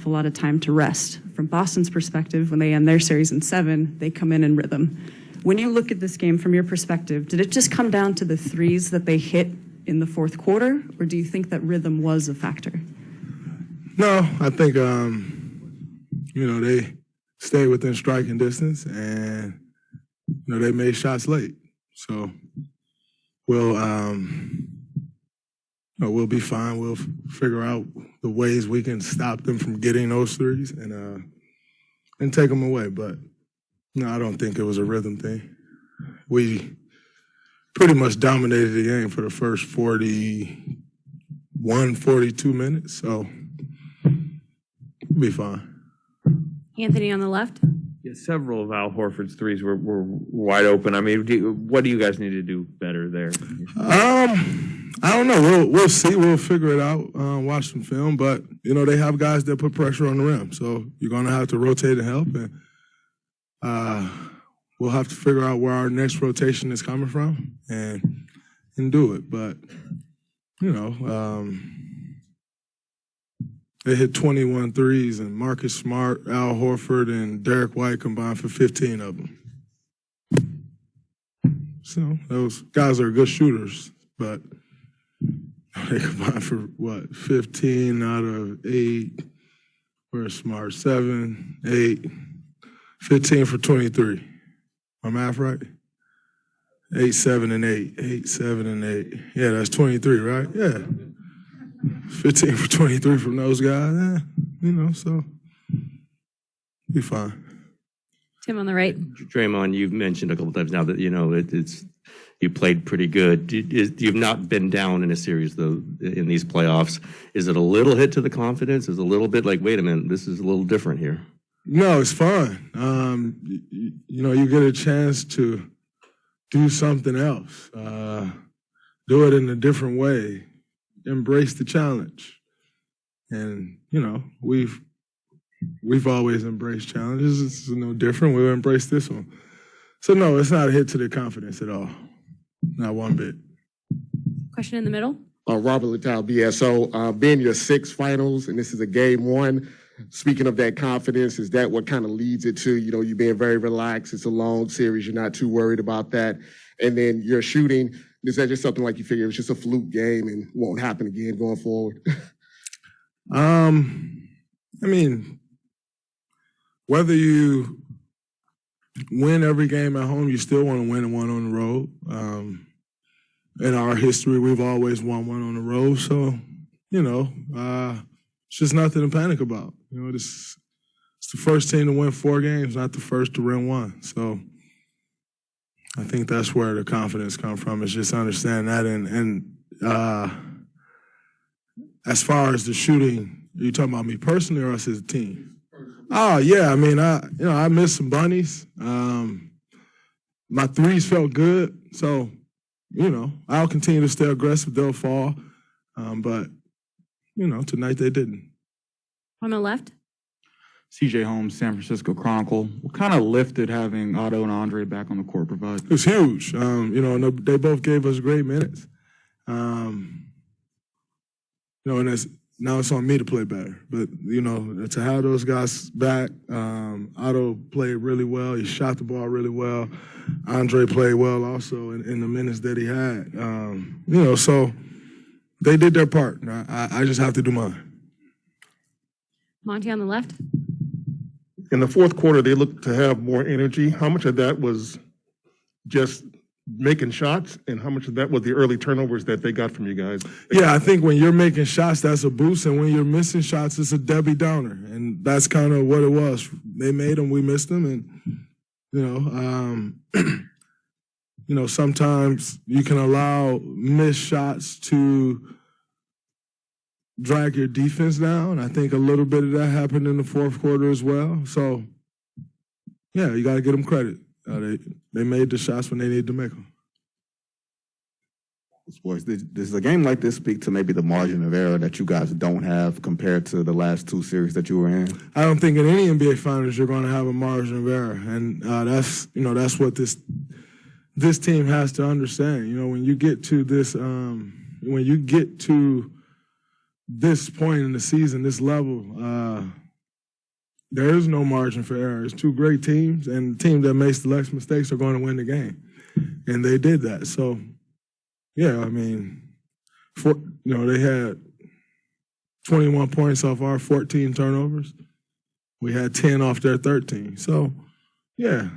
awful lot of time to rest. From Boston's perspective, when they end their series in 7, they come in rhythm. When you look at this game from your perspective, did it just come down to the threes that they hit in the fourth quarter, or do you think that rhythm was a factor? No, I think, they stayed within striking distance and, they made shots late. So we'll be fine. We'll figure out the ways we can stop them from getting those threes and take them away. But, no, I don't think it was a rhythm thing. We pretty much dominated the game for the first 41, 42 minutes. So we'll be fine. Anthony on the left. Yeah, several of Al Horford's threes were wide open. I mean, what do you guys need to do better there? I don't know. We'll see. We'll figure it out. Watch some film, but they have guys that put pressure on the rim, so you're going to have to rotate and help, and we'll have to figure out where our next rotation is coming from and do it. But they hit 21 threes, and Marcus Smart, Al Horford, and Derek White combined for 15 of them. So those guys are good shooters, but they combined for, 15 out of 8. Where's Smart? 7, 8, 15 for 23. My math right? 8, 7, and 8. 8, 7, and 8. Yeah, that's 23, right? Yeah. 15 for 23 from those guys, so be fine. Tim on the right. Draymond, you've mentioned a couple times now that, you played pretty good. You've not been down in a series, though, in these playoffs. Is it a little hit to the confidence? Is it a little bit like, wait a minute, this is a little different here? No, it's fun. You get a chance to do something else, do it in a different way. Embrace the challenge. And, we've always embraced challenges. It's no different. We'll embrace this one. So, no, it's not a hit to the confidence at all. Not one bit. Question in the middle. Robert Littal, BSO. Being your 6th finals, and this is a game 1, speaking of that confidence, is that what kind of leads it to, you being very relaxed? It's a long series. You're not too worried about that. And then your shooting, is that just something like you figure it was just a fluke game and won't happen again going forward? Whether you win every game at home, you still want to win one on the road. In our history, we've always won one on the road. So, it's just nothing to panic about. It's the first team to win 4 games, not the first to win 1. So I think that's where the confidence comes from, is just understand that. And as far as the shooting, are you talking about me personally or us as a team? Oh, yeah. I missed some bunnies. My threes felt good. So, I'll continue to stay aggressive. They'll fall. But, tonight they didn't. On the left. CJ Holmes, San Francisco Chronicle. What kind of lift did having Otto and Andre back on the court provide? It was huge. They both gave us great minutes. And now it's on me to play better. But, to have those guys back, Otto played really well. He shot the ball really well. Andre played well also in the minutes that he had. So they did their part. I just have to do mine. Monty on the left. In the fourth quarter, they looked to have more energy. How much of that was just making shots, and how much of that was the early turnovers that they got from you guys? Yeah, I think when you're making shots, that's a boost, and when you're missing shots, it's a Debbie Downer, and that's kind of what it was. They made them, we missed them, and sometimes you can allow missed shots to drag your defense down. I think a little bit of that happened in the fourth quarter as well. So, yeah, you got to give them credit. They made the shots when they needed to make them. Sports, does a game like this speak to maybe the margin of error that you guys don't have compared to the last 2 series that you were in? I don't think in any NBA Finals you're going to have a margin of error, and that's what this team has to understand. When you get to this point in the season, this level, there is no margin for error. It's two great teams, and the team that makes the less mistakes are going to win the game. And they did that. So, yeah, I mean, they had 21 points off our 14 turnovers. We had 10 off their 13. So, yeah,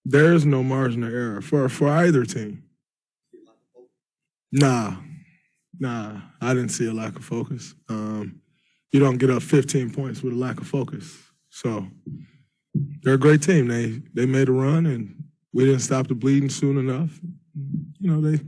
there is no margin of error for either team. Nah, I didn't see a lack of focus. You don't get up 15 points with a lack of focus. So they're a great team. They made a run, and we didn't stop the bleeding soon enough. They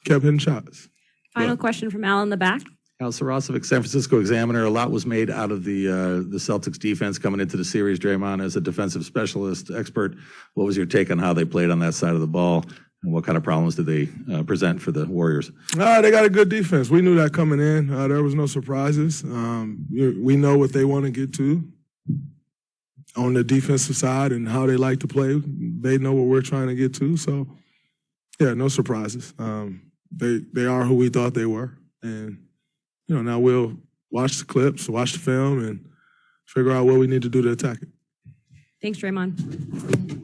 kept hitting shots. Final question from Al in the back. Al Sarasovic, San Francisco Examiner. A lot was made out of the Celtics defense coming into the series. Draymond, as a defensive specialist expert, what was your take on how they played on that side of the ball? And what kind of problems did they present for the Warriors? They got a good defense. We knew that coming in. There was no surprises. We know what they want to get to on the defensive side and how they like to play. They know what we're trying to get to. So, yeah, no surprises. They are who we thought they were. And, now we'll watch the clips, watch the film, and figure out what we need to do to attack it. Thanks, Draymond.